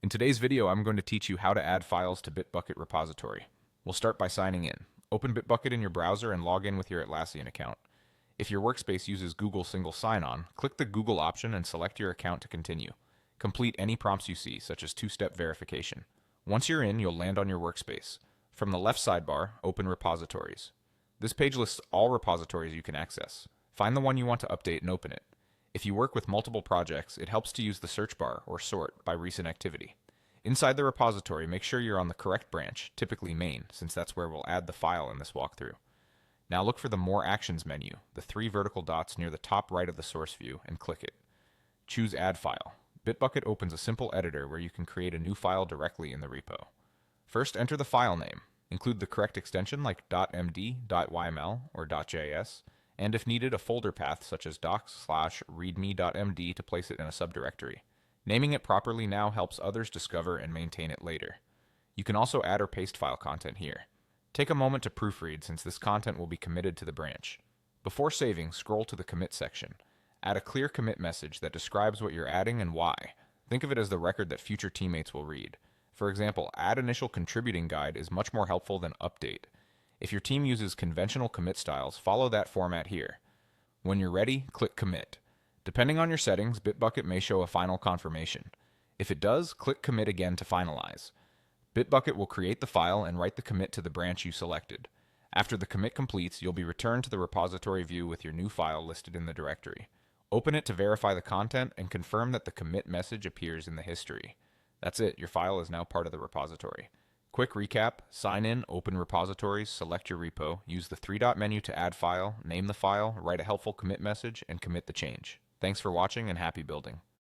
In today's video, I'm going to teach you how to add files to Bitbucket repository. We'll start by signing in. Open Bitbucket in your browser and log in with your Atlassian account. If your workspace uses Google Single Sign-On, click the Google option and select your account to continue. Complete any prompts you see, such as two-step verification. Once you're in, you'll land on your workspace. From the left sidebar, open Repositories. This page lists all repositories you can access. Find the one you want to update and open it. If you work with multiple projects, it helps to use the search bar or sort by recent activity. Inside the repository, make sure you're on the correct branch, typically main, since that's where we'll add the file in this walkthrough. Now look for the More Actions menu, the three vertical dots near the top right of the source view, and click it. Choose Add File. Bitbucket opens a simple editor where you can create a new file directly in the repo. First, enter the file name. Include the correct extension like .md, .yml, or .js, and if needed, a folder path such as docs/readme.md to place it in a subdirectory. Naming it properly now helps others discover and maintain it later. You can also add or paste file content here. Take a moment to proofread since this content will be committed to the branch. Before saving, scroll to the commit section. Add a clear commit message that describes what you're adding and why. Think of it as the record that future teammates will read. For example, add initial contributing guide is much more helpful than update. If your team uses conventional commit styles, follow that format here. When you're ready, click Commit. Depending on your settings, Bitbucket may show a final confirmation. If it does, click Commit again to finalize. Bitbucket will create the file and write the commit to the branch you selected. After the commit completes, you'll be returned to the repository view with your new file listed in the directory. Open it to verify the content and confirm that the commit message appears in the history. That's it, your file is now part of the repository. Quick recap: sign in, open repositories, select your repo, use the three-dot menu to add file, name the file, write a helpful commit message, and commit the change. Thanks for watching and happy building.